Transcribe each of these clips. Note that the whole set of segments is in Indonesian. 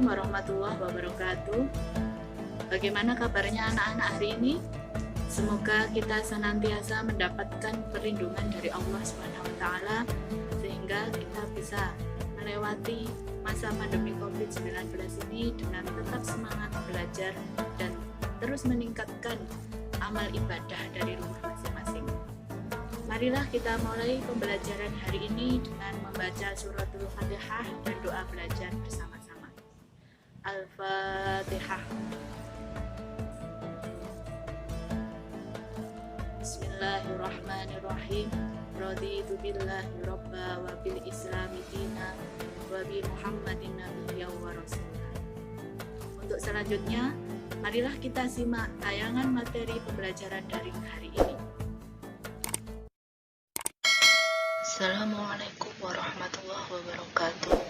Assalamualaikum warahmatullahi wabarakatuh. Bagaimana kabarnya anak-anak hari ini? Semoga kita senantiasa mendapatkan perlindungan dari Allah Subhanahu wa taala sehingga kita bisa melewati masa pandemi COVID-19 ini dengan tetap semangat belajar dan terus meningkatkan amal ibadah dari rumah masing-masing. Marilah kita mulai pembelajaran hari ini dengan membaca suratul Fatihah dan doa belajar bersama-sama. Al-Fatihah. Bismillahirrahmanirrahim. Raditu billahi robba wa bil islami dina wa bi Muhammadin nabiyya wa rasulah. Untuk selanjutnya, marilah kita simak tayangan materi pembelajaran daring hari ini. Assalamualaikum warahmatullahi wabarakatuh.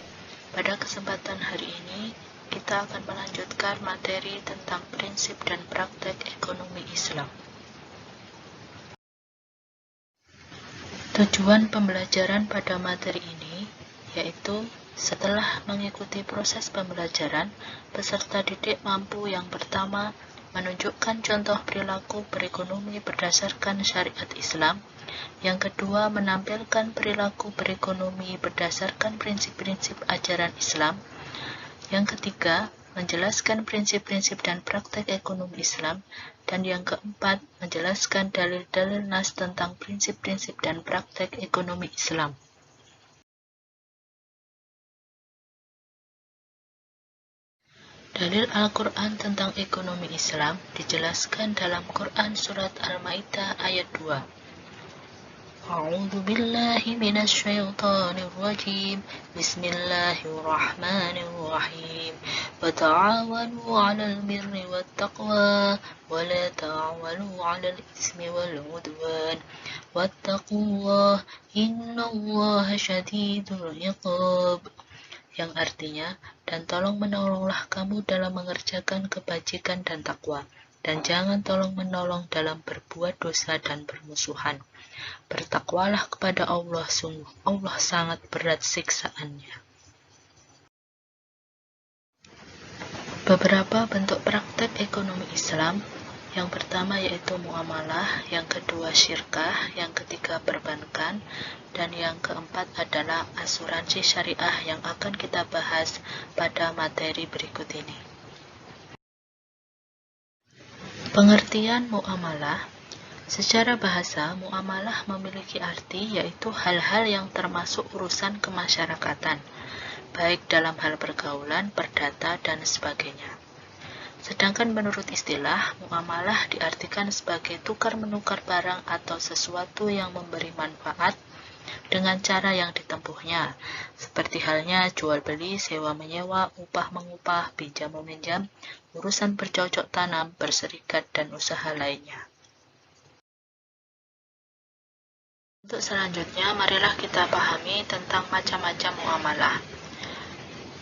Pada kesempatan hari ini, kita akan melanjutkan materi tentang prinsip dan praktek ekonomi Islam. Tujuan pembelajaran pada materi ini yaitu setelah mengikuti proses pembelajaran, peserta didik mampu yang pertama menunjukkan contoh perilaku berekonomi berdasarkan syariat Islam, yang kedua menampilkan perilaku berekonomi berdasarkan prinsip-prinsip ajaran Islam, yang ketiga menjelaskan prinsip-prinsip dan praktek ekonomi Islam, dan yang keempat menjelaskan dalil-dalil nas tentang prinsip-prinsip dan praktek ekonomi Islam. Dalil Al-Quran tentang ekonomi Islam dijelaskan dalam Quran Surat Al-Ma'idah ayat 2. A'udzu billahi minasy syaithanir rajim. Bismillahirrahmanirrahim. Wa ta'awanu 'alal birri wat taqwa wa la ta'awanu 'alal ismi wal 'udwan. Wattaqullaha innallaha syadidul 'iqab. Yang artinya, dan tolong menolonglah kamu dalam mengerjakan kebajikan dan takwa, dan jangan tolong menolong dalam berbuat dosa dan bermusuhan. Bertakwalah kepada Allah, sungguh Allah sangat berat siksaannya. Beberapa bentuk praktek ekonomi Islam. Yang pertama yaitu muamalah, yang kedua syirkah, yang ketiga perbankan, dan yang keempat adalah asuransi syariah yang akan kita bahas pada materi berikut ini. Pengertian muamalah. Secara bahasa, muamalah memiliki arti yaitu hal-hal yang termasuk urusan kemasyarakatan, baik dalam hal pergaulan, perdata, dan sebagainya. Sedangkan menurut istilah, muamalah diartikan sebagai tukar-menukar barang atau sesuatu yang memberi manfaat dengan cara yang ditempuhnya, seperti halnya jual-beli, sewa-menyewa, upah-mengupah, pinjam-meminjam, urusan bercocok tanam, berserikat, dan usaha lainnya. Untuk selanjutnya, marilah kita pahami tentang macam-macam muamalah.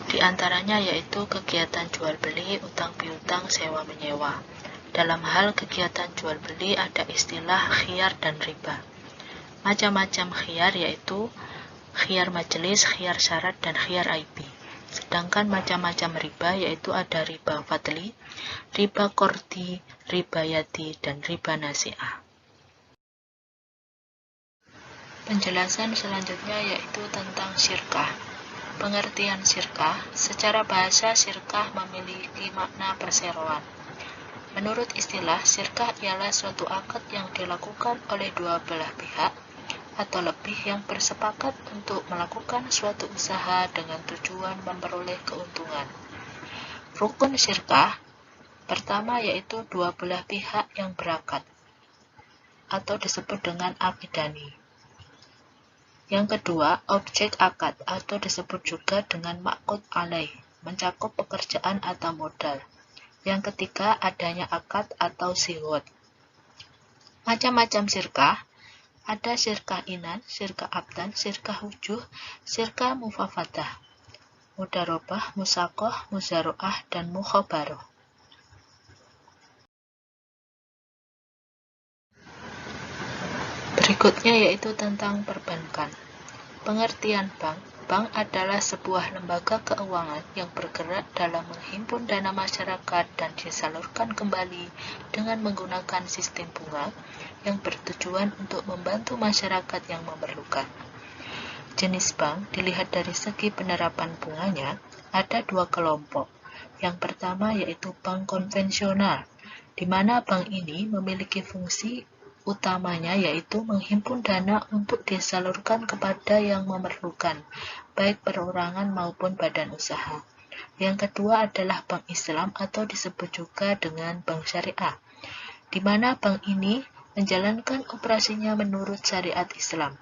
Di antaranya yaitu kegiatan jual-beli, utang-piutang, sewa-menyewa. Dalam hal kegiatan jual-beli ada istilah khiyar dan riba. Macam-macam khiyar yaitu khiyar majelis, khiyar syarat, dan khiyar aibi. Sedangkan macam-macam riba yaitu ada riba fadli, riba kordi, riba yadi, dan riba nasi'ah. Penjelasan selanjutnya yaitu tentang syirkah. Pengertian syirkah, secara bahasa syirkah memiliki makna perseroan. Menurut istilah, syirkah ialah suatu akad yang dilakukan oleh dua belah pihak atau lebih yang bersepakat untuk melakukan suatu usaha dengan tujuan memperoleh keuntungan. Rukun syirkah pertama yaitu dua belah pihak yang berakad atau disebut dengan akidani. Yang kedua, objek akad atau disebut juga dengan ma'qud alaih, mencakup pekerjaan atau modal. Yang ketiga, adanya akad atau sighot. Macam-macam syirkah, ada syirkah inan, syirkah abdan, syirkah wujuh, syirkah mufafadah, mudarobah, musakoh, muzaroah, dan mukhobaroh. Berikutnya yaitu tentang perbankan. Pengertian bank. bank adalah sebuah lembaga keuangan yang bergerak dalam menghimpun dana masyarakat dan disalurkan kembali dengan menggunakan sistem bunga yang bertujuan untuk membantu masyarakat yang memerlukan. Jenis bank dilihat dari segi penerapan bunganya ada dua kelompok. Yang pertama yaitu bank konvensional, di mana bank ini memiliki fungsi utamanya yaitu menghimpun dana untuk disalurkan kepada yang memerlukan, baik perorangan maupun badan usaha. Yang kedua adalah bank Islam atau disebut juga dengan bank syariah, di mana bank ini menjalankan operasinya menurut syariat Islam.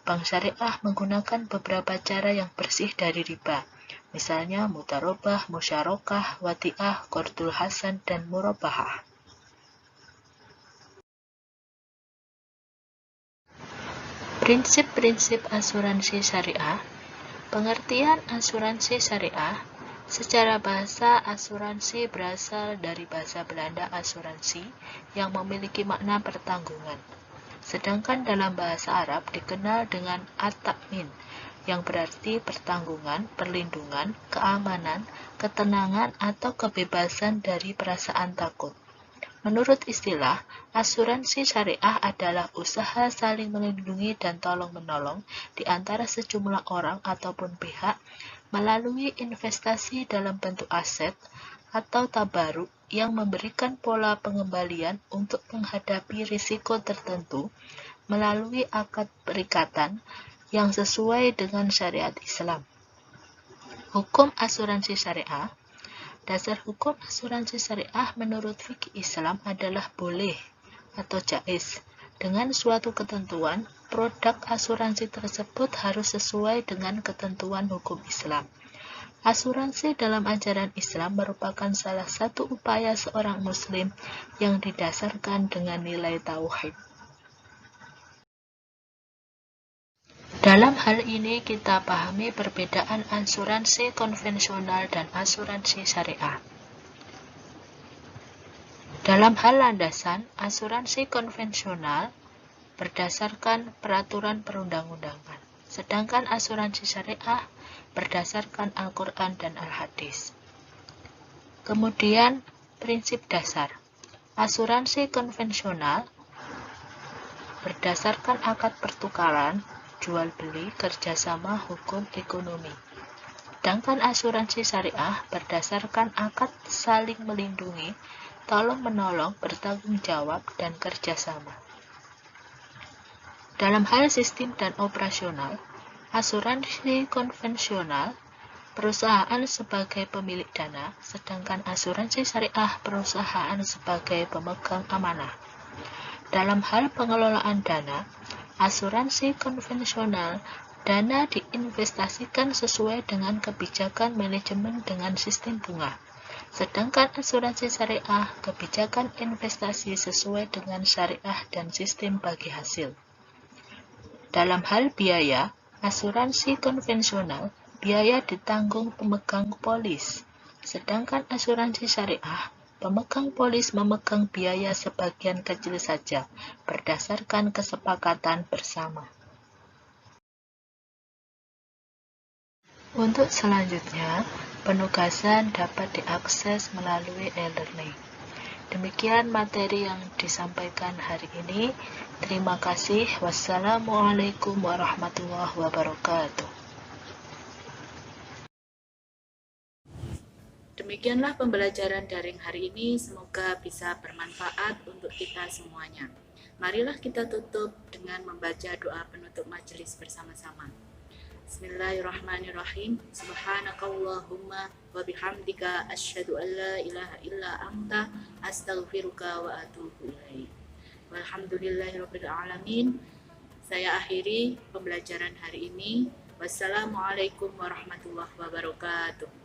Bank syariah menggunakan beberapa cara yang bersih dari riba, misalnya mutarobah, musyarakah, wati'ah, qardul hasan, dan murabahah. Prinsip-prinsip asuransi syariah. Pengertian asuransi syariah. Secara bahasa, asuransi berasal dari bahasa Belanda asuransi yang memiliki makna pertanggungan. Sedangkan dalam bahasa Arab dikenal dengan at-ta'min yang berarti pertanggungan, perlindungan, keamanan, ketenangan, atau kebebasan dari perasaan takut. Menurut istilah, asuransi syariah adalah usaha saling melindungi dan tolong-menolong di antara sejumlah orang ataupun pihak melalui investasi dalam bentuk aset atau tabaruk yang memberikan pola pengembalian untuk menghadapi risiko tertentu melalui akad perikatan yang sesuai dengan syariat Islam. Hukum asuransi syariah. Dasar hukum asuransi syariah menurut fikih Islam adalah boleh atau jaiz. Dengan suatu ketentuan, produk asuransi tersebut harus sesuai dengan ketentuan hukum Islam. Asuransi dalam ajaran Islam merupakan salah satu upaya seorang muslim yang didasarkan dengan nilai tauhid. Dalam hal ini kita pahami perbedaan asuransi konvensional dan asuransi syariah. Dalam hal landasan, asuransi konvensional berdasarkan peraturan perundang-undangan, sedangkan asuransi syariah berdasarkan Al-Quran dan Al-Hadis. Kemudian, prinsip dasar. Asuransi konvensional berdasarkan akad pertukaran, jual beli, kerjasama, hukum, ekonomi. Sedangkan asuransi syariah berdasarkan akad saling melindungi, tolong-menolong, bertanggung jawab, dan kerjasama. Dalam hal sistem dan operasional, asuransi konvensional perusahaan sebagai pemilik dana, sedangkan asuransi syariah perusahaan sebagai pemegang amanah. Dalam hal pengelolaan dana, asuransi konvensional, dana diinvestasikan sesuai dengan kebijakan manajemen dengan sistem bunga. Sedangkan asuransi syariah, kebijakan investasi sesuai dengan syariah dan sistem bagi hasil. Dalam hal biaya, asuransi konvensional, biaya ditanggung pemegang polis. Sedangkan asuransi syariah, pemegang polis memegang biaya sebagian kecil saja, berdasarkan kesepakatan bersama. Untuk selanjutnya, penugasan dapat diakses melalui e-learning. Demikian materi yang disampaikan hari ini. Terima kasih. Wassalamualaikum warahmatullahi wabarakatuh. Demikianlah pembelajaran daring hari ini, semoga bisa bermanfaat untuk kita semuanya. Marilah kita tutup dengan membaca doa penutup majelis bersama-sama. Bismillahirrahmanirrahim. Subhanakallahumma wa bihamdika asyhadu an la ilaha illa anta astaghfiruka wa atubu ilaik. Walhamdulillahirabbil alamin. Saya akhiri pembelajaran hari ini. Wassalamualaikum warahmatullahi wabarakatuh.